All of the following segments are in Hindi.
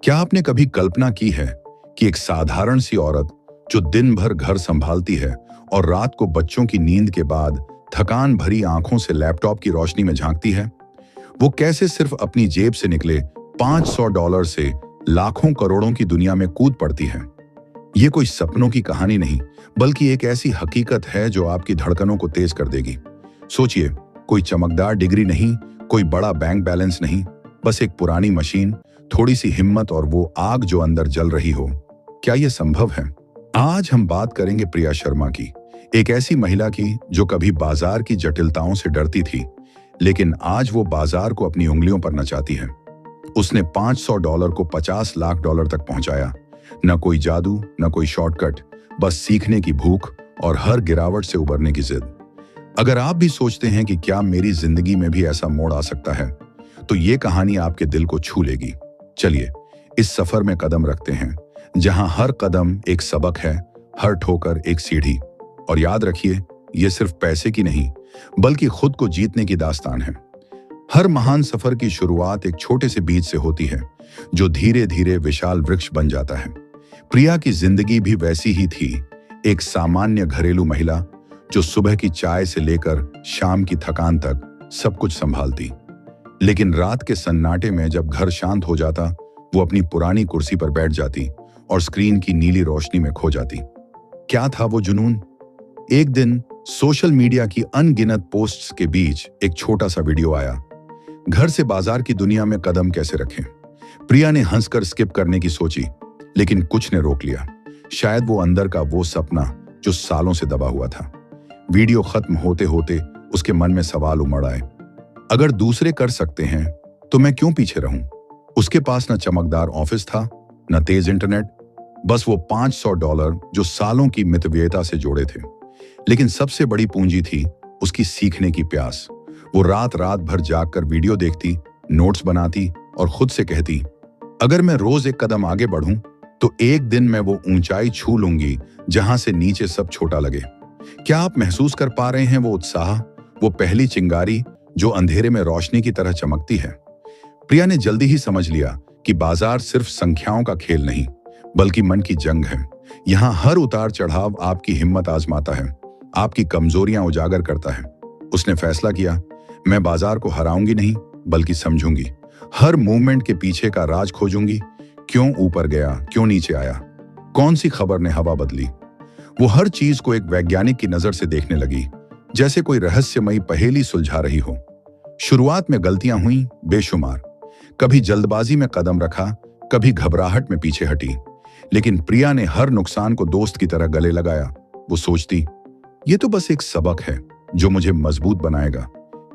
क्या आपने कभी कल्पना की है कि एक साधारण सी औरत जो दिन भर घर संभालती है और रात को बच्चों की नींद के बाद थकान भरी आंखों से लैपटॉप की रोशनी में झांकती है, वो कैसे सिर्फ अपनी जेब से निकले $500 से लाखों करोड़ों की दुनिया में कूद पड़ती है। ये कोई सपनों की कहानी नहीं, बल्कि एक ऐसी हकीकत है जो आपकी धड़कनों को तेज कर देगी। सोचिए, कोई चमकदार डिग्री नहीं, कोई बड़ा बैंक बैलेंस नहीं, बस एक पुरानी मशीन, थोड़ी सी हिम्मत और वो आग जो अंदर जल रही हो। क्या ये संभव है? आज हम बात करेंगे प्रिया शर्मा की, एक ऐसी महिला की जो कभी बाजार की जटिलताओं से डरती थी, लेकिन आज वो बाजार को अपनी उंगलियों पर नचाती है। उसने $500 को $50 लाख तक पहुंचाया। न कोई जादू, न कोई शॉर्टकट, बस सीखने की भूख और हर गिरावट से उबरने की जिद। अगर आप भी सोचते हैं कि क्या मेरी जिंदगी में भी ऐसा मोड़ आ सकता है, तो ये कहानी आपके दिल को छू लेगी। चलिए इस सफर में कदम रखते हैं, जहां हर कदम एक सबक है, हर ठोकर एक सीढ़ी। और याद रखिए, ये सिर्फ पैसे की नहीं, बल्कि खुद को जीतने की दास्तान है। हर महान सफर की शुरुआत एक छोटे से बीज से होती है, जो धीरे धीरे विशाल वृक्ष बन जाता है। प्रिया की जिंदगी भी वैसी ही थी, एक सामान्य घरेलू महिला जो सुबह की चाय से लेकर शाम की थकान तक सब कुछ संभालती। लेकिन रात के सन्नाटे में जब घर शांत हो जाता, वो अपनी पुरानी कुर्सी पर बैठ जाती और स्क्रीन की नीली रोशनी में खो जाती। क्या था वो जुनून? एक दिन सोशल मीडिया की अनगिनत पोस्ट्स के बीच एक छोटा सा वीडियो आया। घर से बाजार की दुनिया में कदम कैसे रखें। प्रिया ने हंसकर स्किप करने की सोची, लेकिन कुछ ने रोक लिया। शायद वो अंदर का वो सपना जो सालों से दबा हुआ था। वीडियो खत्म होते होते उसके मन में सवाल उमड़ आए, अगर दूसरे कर सकते हैं तो मैं क्यों पीछे रहूं? उसके पास न चमकदार ऑफिस था, न तेज इंटरनेट, बस वो $500 जो सालों की मितव्ययिता से जोड़े थे। लेकिन सबसे बड़ी पूंजी थी उसकी सीखने की प्यास। वो रात रात भर जागकर वीडियो देखती, नोट्स बनाती और खुद से कहती, अगर मैं रोज एक कदम आगे बढ़ूं तो एक दिन मैं वो ऊंचाई छू लूंगी जहां से नीचे सब छोटा लगे। क्या आप महसूस कर पा रहे हैं वो उत्साह, वो पहली चिंगारी जो अंधेरे में रोशनी की तरह चमकती है? प्रिया ने जल्दी ही समझ लिया कि बाजार सिर्फ संख्याओं का खेल नहीं, बल्कि मन की जंग है। यहाँ हर उतार चढ़ाव आपकी हिम्मत आजमाता है, आपकी कमजोरियां उजागर करता है। उसने फैसला किया, मैं बाजार को हराऊंगी नहीं, बल्कि समझूंगी। हर मूवमेंट के पीछे का राज खोजूंगी। क्यों ऊपर गया, क्यों नीचे आया, कौन सी खबर ने हवा बदली। वो हर चीज को एक वैज्ञानिक की नजर से देखने लगी, जैसे कोई रहस्यमयी पहेली सुलझा रही हो। शुरुआत में गलतियां हुई बेशुमार। कभी जल्दबाजी में कदम रखा, कभी घबराहट में पीछे हटी, लेकिन प्रिया ने हर नुकसान को दोस्त की तरह गले लगाया। वो सोचती, ये तो बस एक सबक है जो मुझे मजबूत बनाएगा।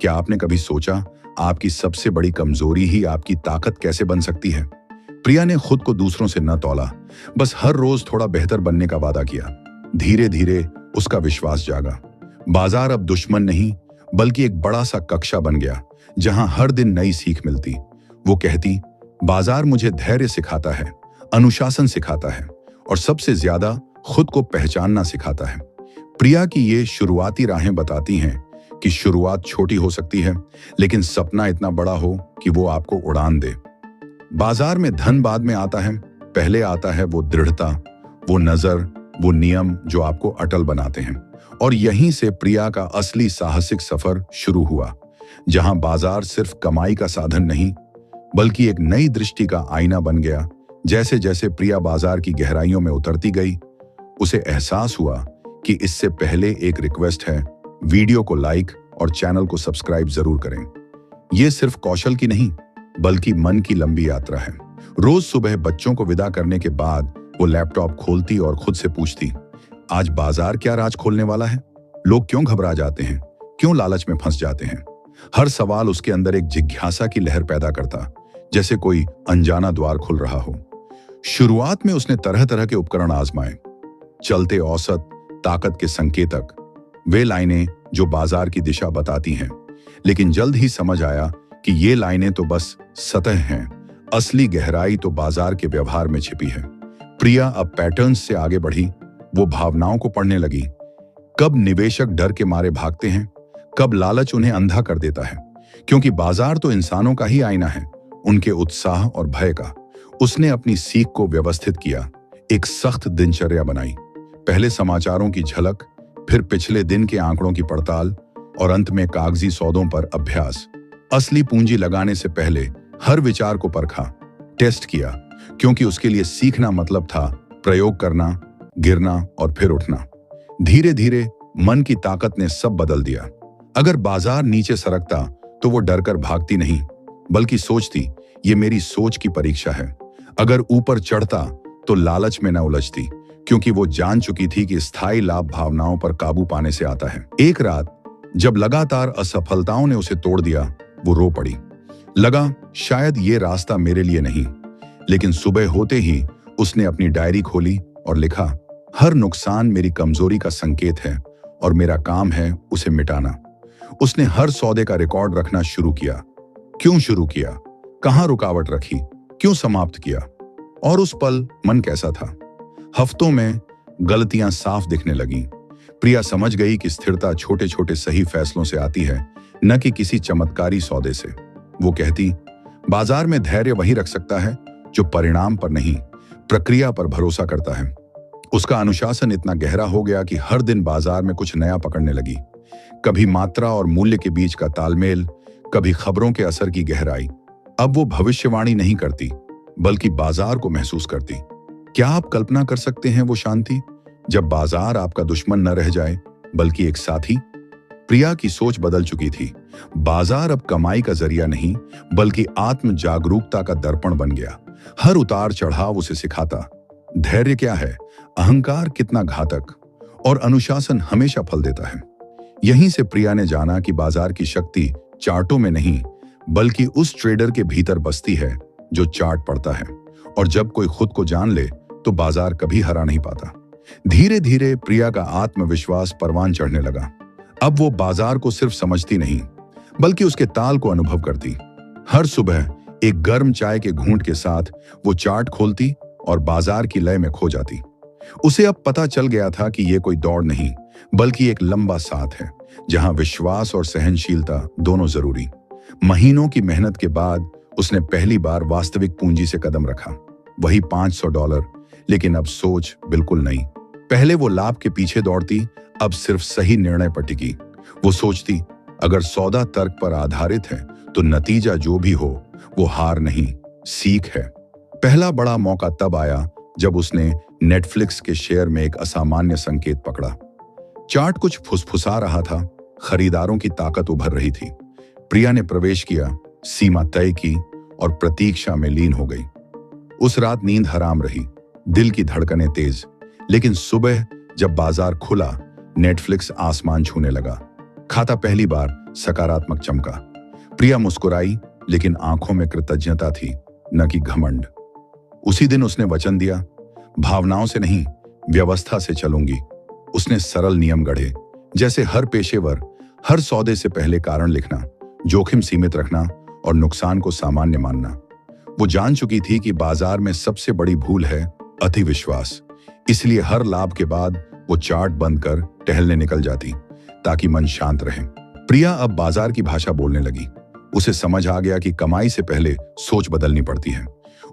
क्या आपने कभी सोचा, आपकी सबसे बड़ी कमजोरी ही आपकी ताकत कैसे बन सकती है? प्रिया ने खुद को दूसरों से न तौला, बस हर रोज थोड़ा बेहतर बनने का वादा किया। धीरे धीरे उसका विश्वास जागा। बाजार अब दुश्मन नहीं, बल्कि एक बड़ा सा कक्षा बन गया, जहां हर दिन नई सीख मिलती। वो कहती, बाजार मुझे धैर्य सिखाता है, अनुशासन सिखाता है और सबसे ज्यादा खुद को पहचानना सिखाता है। प्रिया की ये शुरुआती राहें बताती हैं कि शुरुआत छोटी हो सकती है, लेकिन सपना इतना बड़ा हो कि वो आपको उड़ान दे। बाजार में धन बाद में आता है, पहले आता है वो दृढ़ता, वो नजर, वो नियम जो आपको अटल बनाते हैं। और यहीं से प्रिया का असली साहसिक सफर शुरू हुआ, जहां बाजार सिर्फ कमाई का साधन नहीं, बल्कि एक नई दृष्टि का आईना बन गया। जैसे जैसे प्रिया बाजार की गहराइयों में उतरती गई, उसे एहसास हुआ कि इससे पहले एक रिक्वेस्ट है, वीडियो को लाइक और चैनल को सब्सक्राइब जरूर करें। यह सिर्फ कौशल की नहीं, बल्कि मन की लंबी यात्रा है। रोज सुबह बच्चों को विदा करने के बाद वो लैपटॉप खोलती और खुद से पूछती, आज बाजार क्या राज खोलने वाला है? लोग क्यों घबरा जाते हैं, क्यों लालच में फंस जाते हैं? हर सवाल उसके अंदर एक जिज्ञासा की लहर पैदा करता, जैसे कोई अनजाना द्वार खुल रहा हो। शुरुआत में उसने तरह तरह के उपकरण आजमाए, चलते औसत, ताकत के संकेतक, वे लाइनें जो बाजार की दिशा बताती हैं। लेकिन जल्द ही समझ आया कि ये लाइनें तो बस सतह हैं, असली गहराई तो बाजार के व्यवहार में छिपी है। प्रिया अब पैटर्न्स से आगे बढ़ी। वो भावनाओं को पढ़ने लगी। कब निवेशक डर के मारे भागते हैं, कब लालच उन्हें अंधा कर देता है, क्योंकि बाजार तो इंसानों का ही आईना है, उनके उत्साह और भय का, उसने अपनी सीख को व्यवस्थित किया, एक सख्त दिनचर्या बनाई। पहले समाचारों की झलक, फिर पिछले दिन के आंकड़ों की पड़ताल और अंत में कागजी सौदों पर अभ्यास। असली पूंजी लगाने से पहले हर विचार को परखा, टेस्ट किया, क्योंकि उसके लिए सीखना मतलब था प्रयोग करना, गिरना और फिर उठना। धीरे धीरे मन की ताकत ने सब बदल दिया। अगर बाजार नीचे सरकता तो वो डरकर भागती नहीं, बल्कि सोचती, ये मेरी सोच की परीक्षा है। अगर ऊपर चढ़ता तो लालच में न उलझती, क्योंकि वो जान चुकी थी कि स्थायी लाभ भावनाओं पर काबू पाने से आता है। एक रात जब लगातार असफलताओं ने उसे तोड़ दिया, वो रो पड़ी। लगा शायद ये रास्ता मेरे लिए नहीं। लेकिन सुबह होते ही उसने अपनी डायरी खोली और लिखा, हर नुकसान मेरी कमजोरी का संकेत है और मेरा काम है उसे मिटाना। उसने हर सौदे का रिकॉर्ड रखना शुरू किया। क्यों शुरू किया, कहां रुकावट रखी, क्यों समाप्त किया, और उस पल मन कैसा था। हफ्तों में गलतियां साफ दिखने लगीं। प्रिया समझ गई कि स्थिरता छोटे छोटे सही फैसलों से आती है, न कि किसी चमत्कारी सौदे से। वो कहती, बाजार में धैर्य वही रख सकता है जो परिणाम पर नहीं, प्रक्रिया पर भरोसा करता है। उसका अनुशासन इतना गहरा हो गया कि हर दिन बाजार में कुछ नया पकड़ने लगी। कभी मात्रा और मूल्य के बीच का तालमेल, कभी खबरों के असर की गहराई। अब वो भविष्यवाणी नहीं करती, बल्कि बाजार को महसूस करती। क्या आप कल्पना कर सकते हैं वो शांति, जब बाजार आपका दुश्मन न रह जाए बल्कि एक साथी। प्रिया की सोच बदल चुकी थी। बाजार अब कमाई का जरिया नहीं, बल्कि आत्म जागरूकता का दर्पण बन गया। हर उतार चढ़ाव उसे सिखाता, धैर्य क्या है, अहंकार कितना घातक, और अनुशासन हमेशा फल देता है। यहीं से प्रिया ने जाना कि बाजार की शक्ति चार्टों में नहीं, बल्कि उस ट्रेडर के भीतर बसती है जो चार्ट पढ़ता है। और जब कोई खुद को जान ले तो बाजार कभी हरा नहीं पाता। धीरे धीरे प्रिया का आत्मविश्वास परवान चढ़ने लगा। अब वो बाजार को सिर्फ समझती नहीं, बल्कि उसके ताल को अनुभव करती। हर सुबह एक गर्म चाय के घूंट के साथ वो चार्ट खोलती और बाजार की लय में खो जाती। उसे अब पता चल गया था कि ये कोई दौड़ नहीं, बल्कि एक लंबा साथ है, जहां विश्वास और सहनशीलता दोनों जरूरी। महीनों की मेहनत के बाद उसने पहली बार वास्तविक पूंजी से कदम रखा। वही $500, लेकिन अब सोच बिल्कुल नई। पहले वो लाभ के पीछे दौड़ती, अब सिर्फ सही निर्णय पर टिकी। वो सोचती, अगर सौदा तर्क पर आधारित है तो नतीजा जो भी हो वो हार नहीं, सीख है। पहला बड़ा मौका तब आया जब उसने नेटफ्लिक्स के शेयर में एक असामान्य संकेत पकड़ा। चार्ट कुछ फुसफुसा रहा था, खरीदारों की ताकत उभर रही थी। प्रिया ने प्रवेश किया, सीमा तय की और प्रतीक्षा में लीन हो गई। उस रात नींद हराम रही, दिल की धड़कनें तेज। लेकिन सुबह जब बाजार खुला, नेटफ्लिक्स आसमान छूने लगा। खाता पहली बार सकारात्मक चमका। प्रिया मुस्कुराई, लेकिन आंखों में कृतज्ञता थी, न कि घमंड। उसी दिन उसने वचन दिया, भावनाओं से नहीं, व्यवस्था से चलूंगी। उसने सरल नियम गढ़े, जैसे हर पेशेवर हर सौदे से पहले कारण लिखना, जोखिम सीमित रखना और नुकसान को सामान्य मानना। वो जान चुकी थी कि बाजार में सबसे बड़ी भूल है अति विश्वास। इसलिए हर लाभ के बाद वो चार्ट बंद कर टहलने निकल जाती, ताकि मन शांत रहे। प्रिया अब बाजार की भाषा बोलने लगी। उसे समझ आ गया कि कमाई से पहले सोच बदलनी पड़ती है।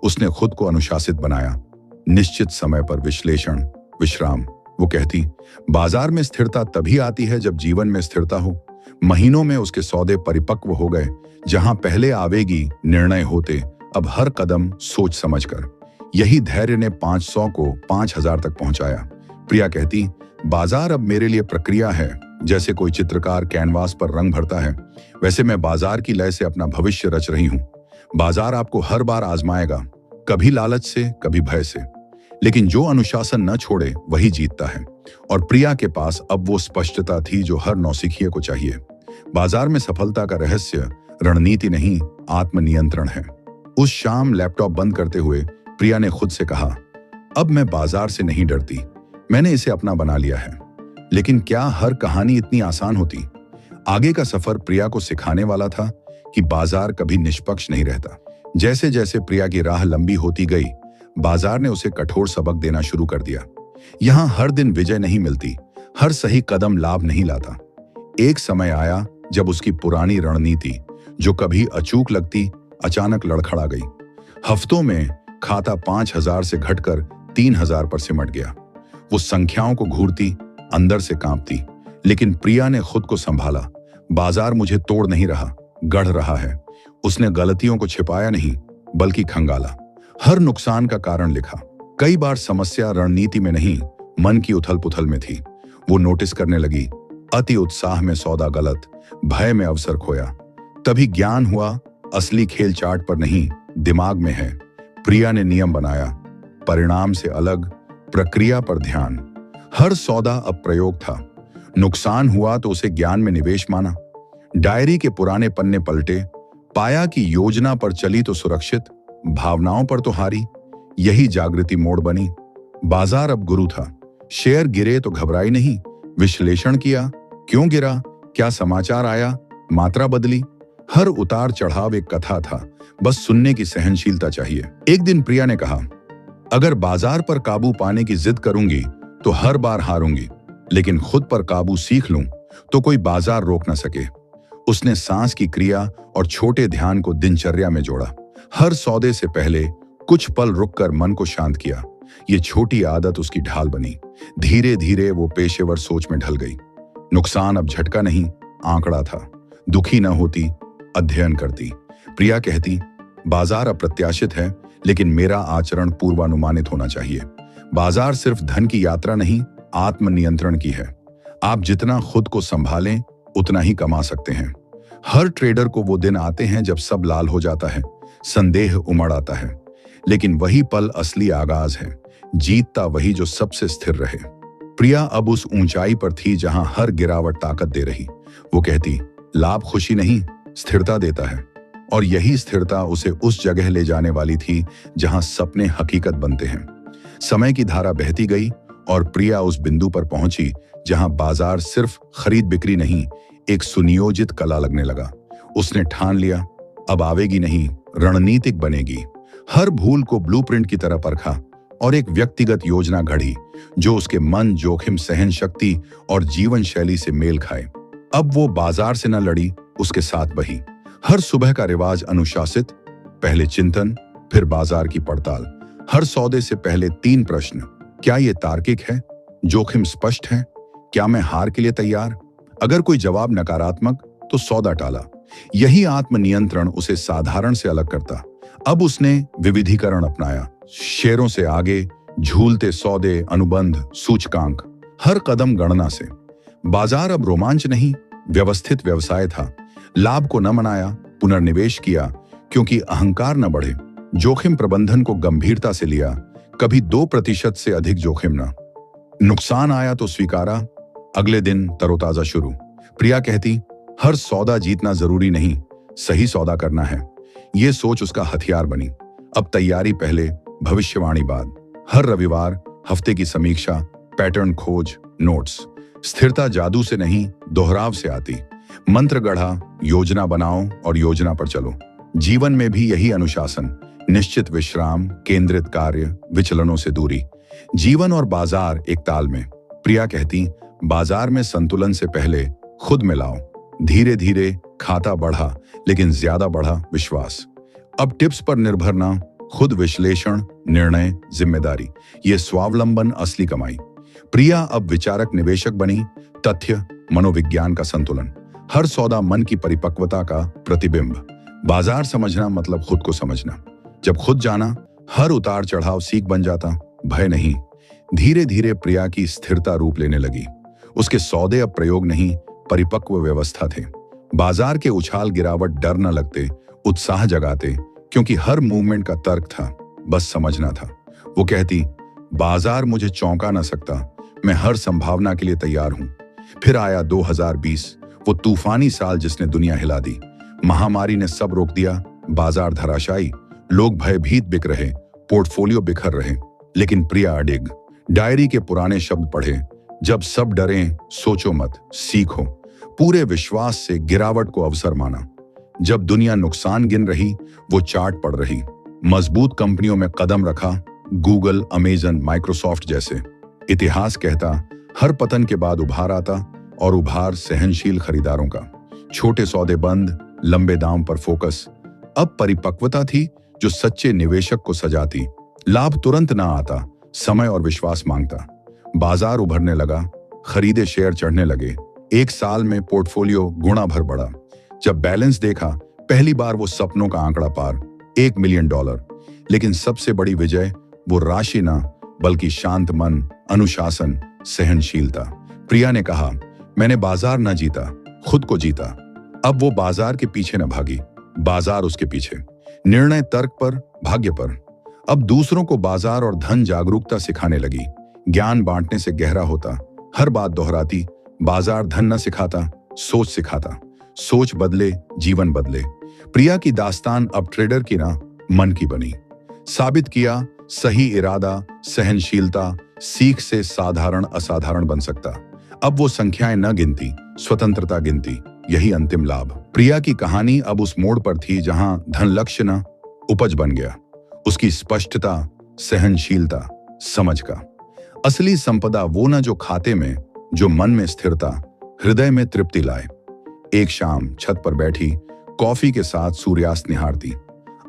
उसने खुद को अनुशासित बनाया, निश्चित समय पर विश्लेषण, विश्राम। वो कहती, बाजार में स्थिरता तभी आती है जब जीवन में स्थिरता हो। महीनों में उसके सौदे परिपक्व हो गए। जहां पहले आवेगी निर्णय होते, अब हर कदम सोच समझकर। यही धैर्य ने 500 को 5000 तक पहुंचाया। प्रिया कहती, बाजार अब मेरे लिए प्रक्रिया है। जैसे कोई चित्रकार कैनवास पर रंग भरता है, वैसे मैं बाजार की लय से अपना भविष्य रच रही हूं। बाजार आपको हर बार आजमाएगा, कभी लालच से, कभी भय से, लेकिन जो अनुशासन न छोड़े वही जीतता है। और प्रिया के पास अब वो स्पष्टता थी जो हर नौसिखिए को चाहिए। बाजार में सफलता का रहस्य रणनीति नहीं, आत्मनियंत्रण है। उस शाम लैपटॉप बंद करते हुए प्रिया ने खुद से कहा, अब मैं बाजार से नहीं डरती, मैंने इसे अपना बना लिया है। लेकिन क्या हर कहानी इतनी आसान होती? आगे का सफर प्रिया को सिखाने वाला था कि बाजार कभी निष्पक्ष नहीं रहता। जैसे जैसे प्रिया की राह लंबी होती गई, बाजार ने उसे कठोर सबक देना शुरू कर दिया। यहां हर दिन विजय नहीं मिलती, हर सही कदम लाभ नहीं लाता। एक समय आया जब उसकी पुरानी रणनीति, जो कभी अचूक लगती, अचानक लड़खड़ा गई। हफ्तों में खाता 5,000 से घटकर 3,000 पर सिमट गया। वो संख्याओं को घूरती, अंदर से कांपती, लेकिन प्रिया ने खुद को संभाला। बाजार मुझे तोड़ नहीं रहा, गढ़ रहा है। उसने गलतियों को छिपाया नहीं, बल्कि खंगाला। हर नुकसान का कारण लिखा। कई बार समस्या रणनीति में नहीं, मन की उथल पुथल में थी। वो नोटिस करने लगी, अति उत्साह में सौदा गलत, भय में अवसर खोया। तभी ज्ञान हुआ, असली खेल चार्ट पर नहीं, दिमाग में है। प्रिया ने नियम बनाया, परिणाम से अलग, प्रक्रिया पर ध्यान। हर सौदा अब प्रयोग था। नुकसान हुआ तो उसे ज्ञान में निवेश माना। डायरी के पुराने पन्ने पलटे, पाया कि योजना पर चली तो सुरक्षित, भावनाओं पर तो हारी। यही जागृति मोड़ बनी। बाजार अब गुरु था। शेयर गिरे तो घबराई नहीं, विश्लेषण किया, क्यों गिरा, क्या समाचार आया, मात्रा बदली। हर उतार चढ़ाव एक कथा था, बस सुनने की सहनशीलता चाहिए। एक दिन प्रिया ने कहा, अगर बाजार पर काबू पाने की जिद करूंगी तो हर बार हारूंगी, लेकिन खुद पर काबू सीख लूं तो कोई बाजार रोक न सके। उसने सांस की क्रिया और छोटे ध्यान को दिनचर्या में जोड़ा। हर सौदे से पहले कुछ पल रुककर मन को शांत किया। ये छोटी आदत उसकी ढाल बनी। धीरे धीरे वो पेशेवर सोच में ढल गई। नुकसान अब झटका नहीं, आंकड़ा था। दुखी न होती, अध्ययन करती। प्रिया कहती, बाजार अप्रत्याशित है, लेकिन मेरा आचरण पूर्वानुमानित होना चाहिए। बाजार सिर्फ धन की यात्रा नहीं, आत्मनियंत्रण की है। आप जितना खुद को संभालें, उतना ही कमा सकते हैं। हर ट्रेडर को वो दिन आते हैं जब सब लाल हो जाता है, संदेह उमड़ आता है, लेकिन वही पल असली आगाज है। जीतता वही जो सबसे स्थिर रहे। प्रिया अब उस ऊंचाई पर थी जहां हर गिरावट ताकत दे रही। वो कहती, लाभ खुशी नहीं, स्थिरता देता है। और यही स्थिरता उसे उस जगह ले जाने वाली थी जहां सपने हकीकत बनते हैं। समय की धारा बहती गई और प्रिया उस बिंदु पर पहुंची जहां बाजार सिर्फ खरीद बिक्री नहीं, एक सुनियोजित कला लगने लगा। उसने ठान लिया, अब आवेगी नहीं, रणनीतिक बनेगी। हर भूल को ब्लूप्रिंट की तरह परखा और एक व्यक्तिगत योजना घड़ी जो उसके मन, जोखिम सहन शक्ति और जीवन शैली से मेल खाए। अब वो बाजार से न लड़ी, उसके साथ बही। हर सुबह का रिवाज अनुशासित, पहले चिंतन, फिर बाजार की पड़ताल। हर सौदे से पहले 3 प्रश्न, क्या ये तार्किक है, जोखिम स्पष्ट है, क्या मैं हार के लिए तैयार। अगर कोई जवाब नकारात्मक तो सौदा टाला। यही आत्मनियंत्रण उसे साधारण से अलग करता। अब उसने विविधीकरण अपनाया। शेयरों से आगे, झूलते सौदे, अनुबंध, सूचकांक, हर कदम गणना से। बाजार अब रोमांच नहीं, व्यवस्थित व्यवसाय था। लाभ को न मनाया, पुनर्निवेश किया, क्योंकि अहंकार न बढ़े। जोखिम प्रबंधन को गंभीरता से लिया, कभी 2% से अधिक जोखिम न। नुकसान आया तो स्वीकारा, अगले दिन तरोताजा शुरू। प्रिया कहती, हर सौदा जीतना जरूरी नहीं, सही सौदा करना है। ये सोच उसका हथियार बनी। अब तैयारी पहले, भविष्यवाणी बाद। हर रविवार हफ्ते की समीक्षा, पैटर्न खोज, नोट्स। स्थिरता जादू से नहीं, दोहराव से आती। मंत्र गढ़ा, योजना बनाओ और योजना पर चलो। जीवन में भी यही अनुशासन, निश्चित विश्राम, केंद्रित कार्य, विचलनों से दूरी। जीवन और बाजार एक ताल में। प्रिया कहती, बाजार में संतुलन से पहले खुद में लाओ। धीरे धीरे खाता बढ़ा, लेकिन ज्यादा बढ़ा विश्वास। अब टिप्स पर निर्भर ना, खुद विश्लेषण, निर्णय, जिम्मेदारी। ये स्वावलंबन असली कमाई। प्रिया अब विचारक निवेशक बनी। तथ्य, मनोविज्ञान का संतुलन। हर सौदा मन की परिपक्वता का प्रतिबिंब। बाजार समझना मतलब खुद को समझना। जब खुद जाना, हर उतार चढ़ाव सीख बन जाता, भय नहीं। धीरे धीरे प्रिया की स्थिरता रूप लेने लगी। उसके सौदे अब प्रयोग नहीं, परिपक्व व्यवस्था थे। बाजार के उछाल गिरावट डर न लगते, उत्साह जगाते, क्योंकि हर मूवमेंट का तर्क था, बस समझना था। वो कहती, बाजार मुझे चौंका न सकता, मैं हर संभावना के लिए तैयार हूं। फिर आया 2020, वो तूफानी साल जिसने दुनिया हिला दी। महामारी ने सब रोक दिया, बाजार धराशायी, लोग भयभीत बिक रहे, पोर्टफोलियो बिखर रहे, लेकिन प्रिया अडिग। डायरी के पुराने शब्द पढ़े, जब सब डरें सोचो मत, सीखो। पूरे विश्वास से गिरावट को अवसर माना। जब दुनिया नुकसान गिन रही, वो चार्ट पढ़ रही। मजबूत कंपनियों में कदम रखा, गूगल, अमेजन, माइक्रोसॉफ्ट जैसे। इतिहास कहता, हर पतन के बाद उभार आता, और उभार सहनशील खरीदारों का। छोटे सौदे बंद, लंबे दाम पर फोकस। अब परिपक्वता थी, जो सच्चे निवेशक को सजाती। लाभ तुरंत ना आता, समय और विश्वास मांगता। बाजार उभरने लगा, खरीदे शेयर चढ़ने लगे। 1 साल में पोर्टफोलियो गुणा भर बढ़ा। जब बैलेंस देखा, पहली बार वो सपनों का आंकड़ा पार, $1 मिलियन। लेकिन सबसे बड़ी विजय वो राशि ना, बल्कि शांत मन, अनुशासन, सहनशीलता। प्रिया ने कहा, मैंने बाजार ना जीता, खुद को जीता। अब वो बाजार के पीछे न भागी, बाजार उसके पीछे। निर्णय तर्क पर, भाग्य पर। अब दूसरों को बाजार और धन जागरूकता सिखाने लगी। ज्ञान बांटने से गहरा होता, हर बात दोहराती। बाजार धन न सिखाता, सोच सिखाता। सोच बदले, जीवन बदले। प्रिया की दास्तान अब ट्रेडर की ना, मन की बनी। साबित किया, सही इरादा, सहनशीलता, सीख से साधारण असाधारण बन सकता। अब वो संख्याएं न गिनती, स्वतंत्रता गिनती। यही अंतिम लाभ। प्रिया की कहानी अब उस मोड़ पर थी जहां धन लक्ष्य न, उपज बन गया। उसकी स्पष्टता, सहनशीलता, समझ का। असली संपदा वो न जो खाते में, जो मन में स्थिरता, हृदय में तृप्ति लाए। एक शाम छत पर बैठी, कॉफी के साथ सूर्यास्त निहारती।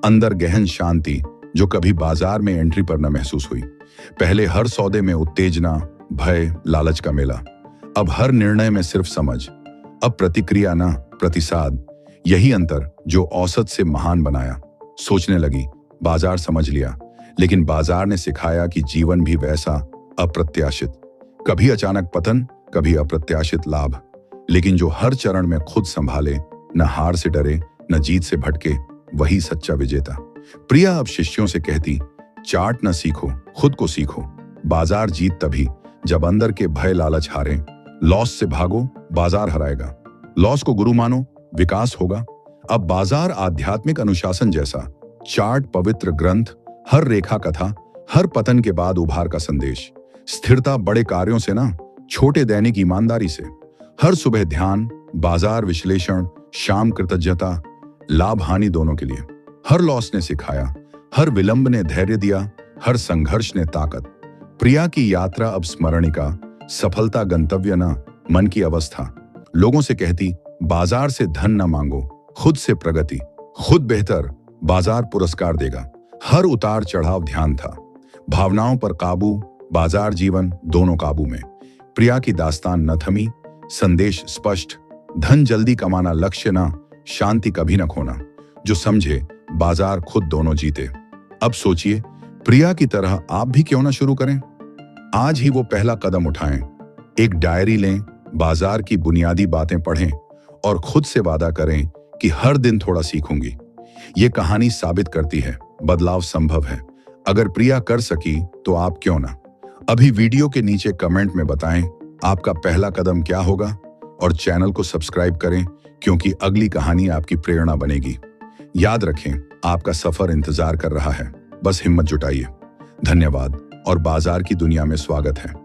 अंदर गहन शांति जो कभी बाजार में एंट्री पर न महसूस हुई। पहले हर सौदे में उत्तेजना, भय, लालच का मेला। अब हर निर्णय में सिर्फ समझ। अब प्रतिक्रिया ना, प्रतिसाद। यही अंतर जो औसत से महान बनाया। सोचने लगी, बाजार समझ लिया, लेकिन बाजार ने सिखाया कि जीवन भी वैसा अप्रत्याशित। कभी अचानक पतन, कभी अप्रत्याशित लाभ। लेकिन जो हर चरण में खुद संभाले, न हार से डरे, न जीत से भटके, वही सच्चा विजेता। प्रिया अब शिष्यों से कहती, चार्ट न सीखो, खुद को सीखो। बाजार जीत तभी जब अंदर के भय लालच हारे। लॉस से भागो, बाजार हराएगा। लॉस को गुरु मानो, विकास होगा। अब बाजार आध्यात्मिक अनुशासन जैसा, चार्ट पवित्र ग्रंथ, हर रेखा कथा, हर पतन के बाद उभार का संदेश। स्थिरता बड़े कार्यों से ना, छोटे दैनिक ईमानदारी से। हर सुबह ध्यान, बाजार विश्लेषण, शाम कृतज्ञता, लाभ हानि दोनों के लिए। हर लॉस ने सिखाया, हर विलंब ने धैर्य दिया, हर संघर्ष ने ताकत। प्रिया की यात्रा अब स्मरणिका, सफलता गंतव्य न, मन की अवस्था। लोगों से कहती, बाजार से धन न मांगो, खुद से प्रगति। खुद बेहतर, बाजार पुरस्कार देगा। हर उतार चढ़ाव ध्यान था। भावनाओं पर काबू, बाजार जीवन दोनों काबू में। प्रिया की दास्तान न थमी, संदेश स्पष्ट। धन जल्दी कमाना लक्ष्य ना, शांति कभी न खोना। जो समझे, बाजार खुद दोनों जीते। अब सोचिए, प्रिया की तरह आप भी क्यों ना शुरू करें। आज ही वो पहला कदम उठाएं। एक डायरी लें, बाजार की बुनियादी बातें पढ़ें और खुद से वादा करें कि हर दिन थोड़ा सीखूंगी। ये कहानी साबित करती है, बदलाव संभव है। अगर प्रिया कर सकी तो आप क्यों ना। अभी वीडियो के नीचे कमेंट में बताएं आपका पहला कदम क्या होगा, और चैनल को सब्सक्राइब करें क्योंकि अगली कहानी आपकी प्रेरणा बनेगी। याद रखें, आपका सफर इंतजार कर रहा है, बस हिम्मत जुटाइए। धन्यवाद और बाजार की दुनिया में स्वागत है।